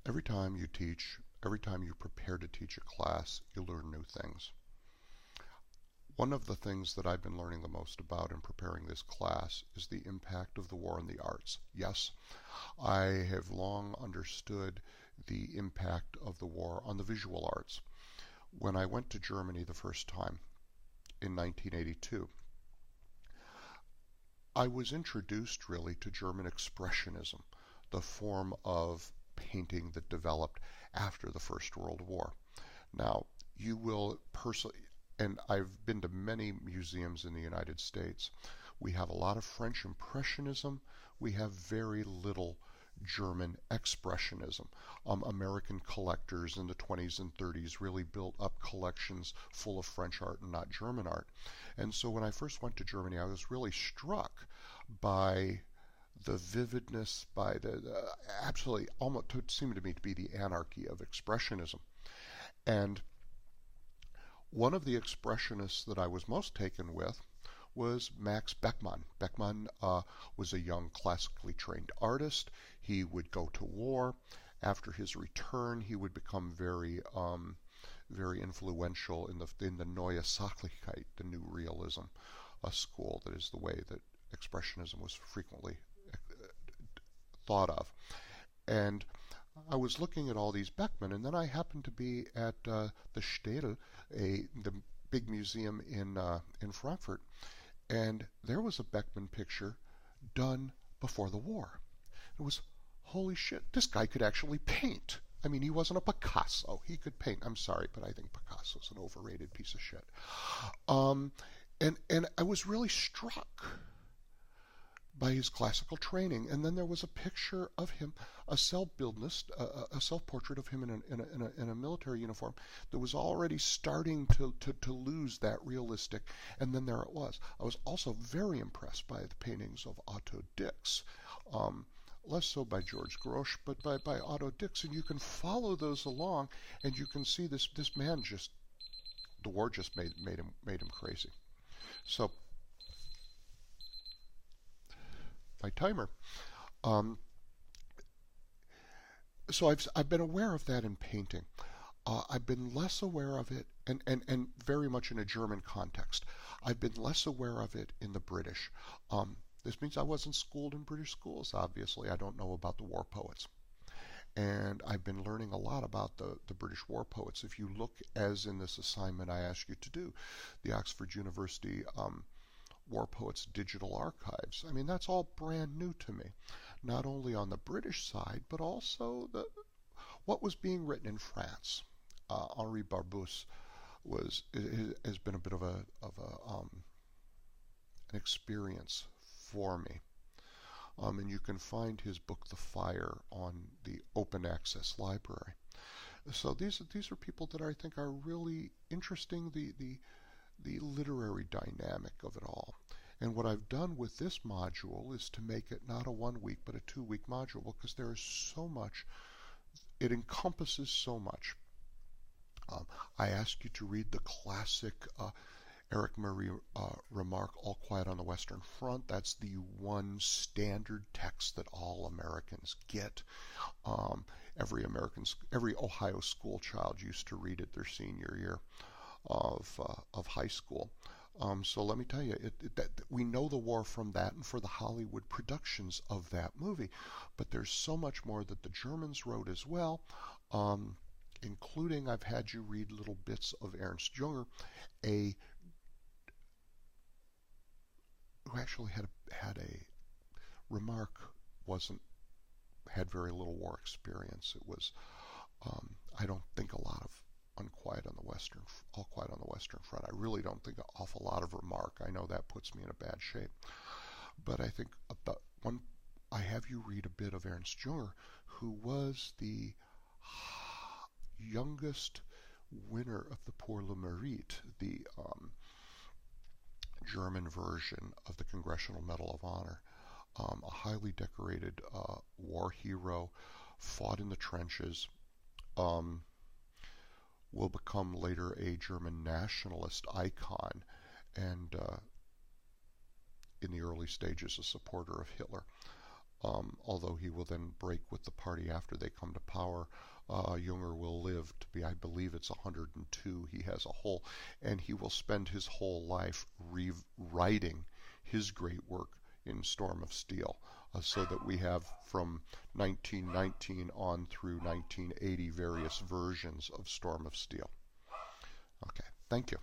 Every time you teach, every time you prepare to teach a class, you learn new things. One of the things that I've been learning the most about in preparing this class is the impact of the war on the arts. Yes, I have long understood the impact of the war on the visual arts. When I went to Germany the first time in 1982, I was introduced really to German Expressionism, the form of painting that developed after the First World War. Now, you will personally, and I've been to many museums in the United States. We have a lot of French Impressionism. We have very little German Expressionism. American collectors in the 20s and 30s really built up collections full of French art and not German art. And so when I first went to Germany, I was really struck by the vividness, by the absolutely, almost it seemed to me to be the anarchy of Expressionism. And one of the Expressionists that I was most taken with was Max Beckmann. Beckmann was a young classically trained artist. He would go to war. After his return, he would become very influential in the Neue Sachlichkeit, the New Realism, a school that is the way that Expressionism was frequently thought of. And I was looking at all these Beckmann, and then I happened to be at the Städel, the big museum in Frankfurt, and there was a Beckmann picture done before the war. It was, holy shit, this guy could actually paint. I mean, he wasn't a Picasso. He could paint. I'm sorry, but I think Picasso's an overrated piece of shit. And I was really struck by his classical training. And then there was a picture of him, a self-bildnis, a self-portrait of him in a military uniform that was already starting to lose that realistic. And then there it was. I was also very impressed by the paintings of Otto Dix. Less so by George Grosz, but by Otto Dix. And you can follow those along, and you can see this man just, the war just made him crazy. So my timer. So I've been aware of that in painting. I've been less aware of it, and very much in a German context. I've been less aware of it in the British. This means I wasn't schooled in British schools, obviously. I don't know about the war poets. And I've been learning a lot about the British war poets. If you look, as in this assignment I asked you to do, the Oxford University War Poets Digital Archives. I mean, that's all brand new to me. Not only on the British side, but also what was being written in France. Henri Barbusse has been a bit of an experience for me. And you can find his book, The Fire, on the Open Access Library. So these are people that I think are really interesting. The literary dynamic of it all. And what I've done with this module is to make it not a 1 week but a 2 week module, because there is so much, it encompasses so much. I ask you to read the classic Erich Marie Remarque, All Quiet on the Western Front. That's the one standard text that all Americans get. Every Ohio school child used to read it their senior year of high school. So let me tell you, that we know the war from that and for the Hollywood productions of that movie, but there's so much more that the Germans wrote as well, including I've had you read little bits of Ernst Junger, who actually had a Remarque had very little war experience. It was I don't think a lot of All Quiet on the Western Front. I really don't think an awful lot of Remarque. I know that puts me in a bad shape. But I think I have you read a bit of Ernst Junger, who was the youngest winner of the Pour le Mérite, the German version of the Congressional Medal of Honor. A highly decorated war hero, fought in the trenches, will become later a German nationalist icon, and in the early stages a supporter of Hitler. although he will then break with the party after they come to power. Junger will live to be, I believe it's 102. He has a whole, and he will spend his whole life rewriting his great work in Storm of Steel, so that we have from 1919 on through 1980 various versions of Storm of Steel. Okay, thank you.